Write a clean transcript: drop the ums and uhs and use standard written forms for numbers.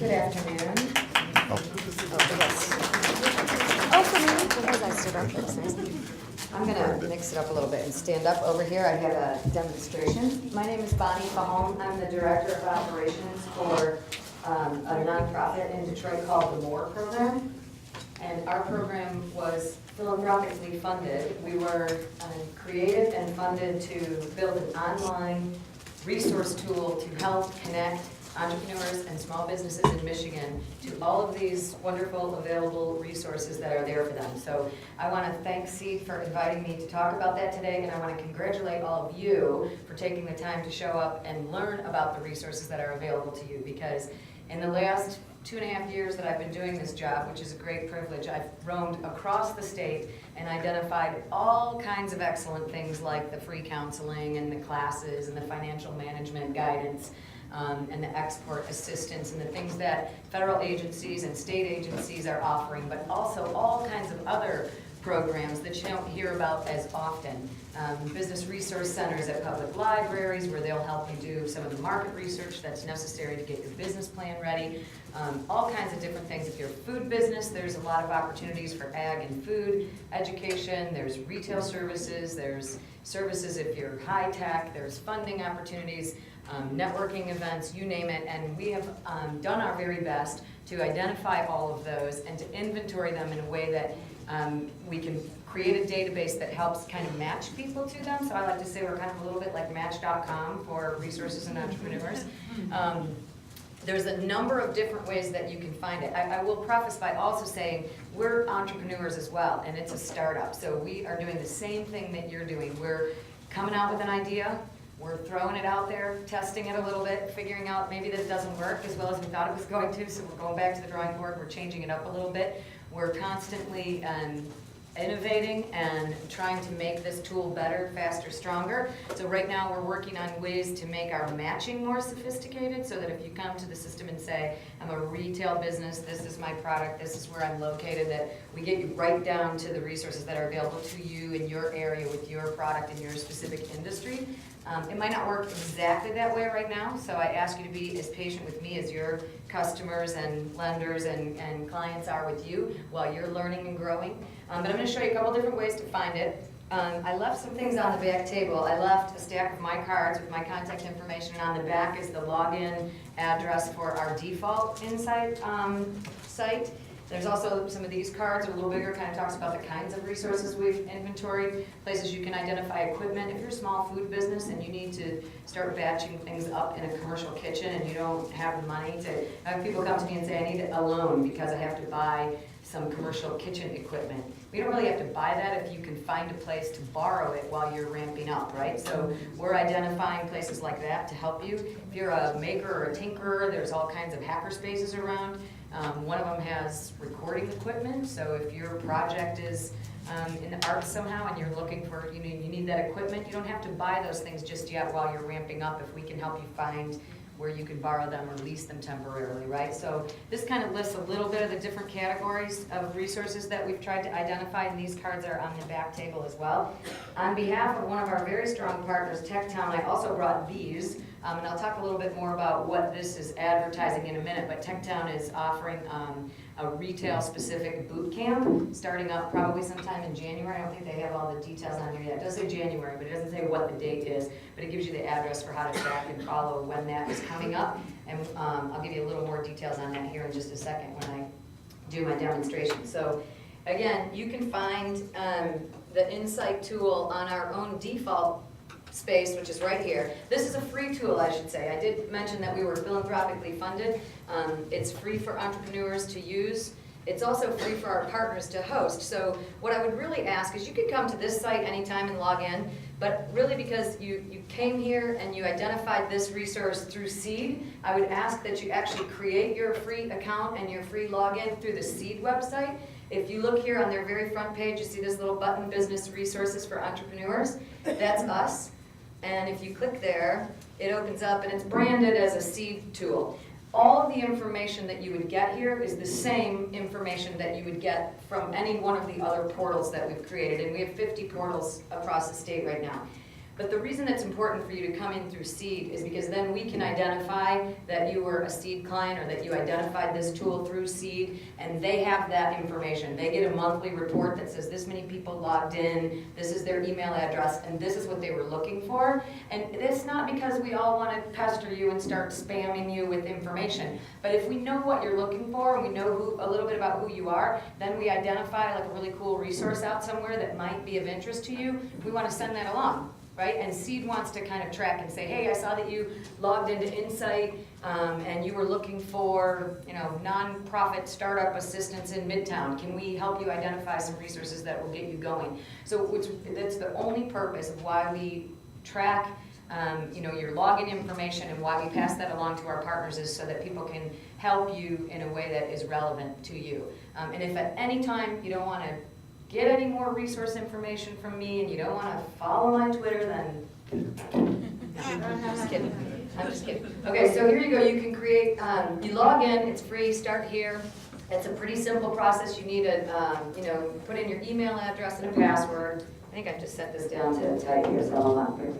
Good afternoon. For me, as I stood up, that's nice. I'm going to mix it up a little bit and stand up over here. I have a demonstration. My name is Bonnie Fahone. I'm the Director of Operations for a nonprofit in Detroit called the MORE program. And our program was philanthropically funded. We were created and funded to build an online resource tool to help connect entrepreneurs and small businesses in Michigan to all of these wonderful available resources that are there for them. So I want to thank CEED for inviting me to talk about that today, and I want to congratulate all of you for taking the time to show up and learn about the resources that are available to you, because in the last 2.5 years that I've been doing this job, which is a great privilege, I've roamed across the state and identified all kinds of excellent things like the free counseling and the classes and the financial management guidance and the export assistance and the things that federal agencies and state agencies are offering, but also all kinds of other programs that you don't hear about as often. Business resource centers at public libraries where they'll help you do some of the market research that's necessary to get your business plan ready. All kinds of different things. If you're a food business, there's a lot of opportunities for ag and food education. There's retail services. There's services if you're high tech. There's funding opportunities, networking events, you name it. And we have done our very best to identify all of those and to inventory them in a way that we can create a database that helps kind of match people to them. So I like to say we're kind of a little bit like Match.com for resources and entrepreneurs. There's a number of different ways that you can find it. I will preface by also saying we're entrepreneurs as well, and it's a startup. So we are doing the same thing that you're doing. We're coming out with an idea, we're throwing it out there, testing it a little bit, figuring out maybe that it doesn't work as well as we thought it was going to, so we're going back to the drawing board, we're changing it up a little bit. We're constantly innovating and trying to make this tool better, faster, stronger. So right now we're working on ways to make our matching more sophisticated so that if you come to the system and say, I'm a retail business, this is my product, this is where I'm located, that we get you right down to the resources that are available to you in your area with your product in your specific industry. It might not work exactly that way right now, so I ask you to be as patient with me as your customers and lenders and clients are with you while you're learning and growing. But I'm going to show you a couple different ways to find it. I left some things on the back table. I left a stack of my cards with my contact information, and on the back is the login address for our default Insight site. There's also some of these cards are a little bigger, kind of talks about the kinds of resources we've inventoried, places you can identify equipment. If you're a small food business and you need to start batching things up in a commercial kitchen and you don't have the money to, have people come to me and say, I need a loan because I have to buy some commercial kitchen equipment. We don't really have to buy that if you can find a place to borrow it while you're ramping up, right? So we're identifying places like that to help you. If you're a maker or a tinkerer, there's all kinds of hacker spaces around. One of them has recording equipment, so if your project is in the arts somehow and you're looking for, you need that equipment, you don't have to buy those things just yet while you're ramping up if we can help you find where you can borrow them or lease them temporarily, right? So this kind of lists a little bit of the different categories of resources that we've tried to identify, and these cards are on the back table as well. On behalf of one of our very strong partners, TechTown, I also brought these, and I'll talk a little bit more about what this is advertising in a minute, but TechTown is offering a retail-specific boot camp starting up probably sometime in January. I don't think they have all the details on here yet. It does say January, but it doesn't say what the date is, but it gives you the address for how to track and follow when that is coming up, and I'll give you a little more details on that here in just a second when I do my demonstration. So again, you can find the Insight tool on our own default space, which is right here. This is a free tool, I should say. I did mention that we were philanthropically funded. It's free for entrepreneurs to use. It's also free for our partners to host. So what I would really ask is you could come to this site anytime and log in, but really because you came here and you identified this resource through CEED, I would ask that you actually create your free account and your free login through the CEED website. If you look here on their very front page, you see this little button, Business Resources for Entrepreneurs. That's us. And if you click there, it opens up and it's branded as a CEED tool. All of the information that you would get here is the same information that you would get from any one of the other portals that we've created. And we have 50 portals across the state right now. But the reason it's important for you to come in through CEED is because then we can identify that you were a CEED client or that you identified this tool through CEED, and they have that information. They get a monthly report that says this many people logged in, this is their email address, and this is what they were looking for. And it's not because we all want to pester you and start spamming you with information, but if we know what you're looking for and we know a little bit about who you are, then we identify like a really cool resource out somewhere that might be of interest to you. We want to send that along. Right? And CEED wants to kind of track and say, hey, I saw that you logged into Insight and you were looking for, nonprofit startup assistance in Midtown. Can we help you identify some resources that will get you going? So that's the only purpose of why we track your login information, and why we pass that along to our partners is so that people can help you in a way that is relevant to you. And if at any time you don't want to get any more resource information from me and you don't want to follow my Twitter, then I'm just kidding. I'm just kidding. Okay, so here you go. You can create, you log in, it's free, start here. It's a pretty simple process. You need to, put in your email address and a password. I think I've just set this down to type here, so hold on.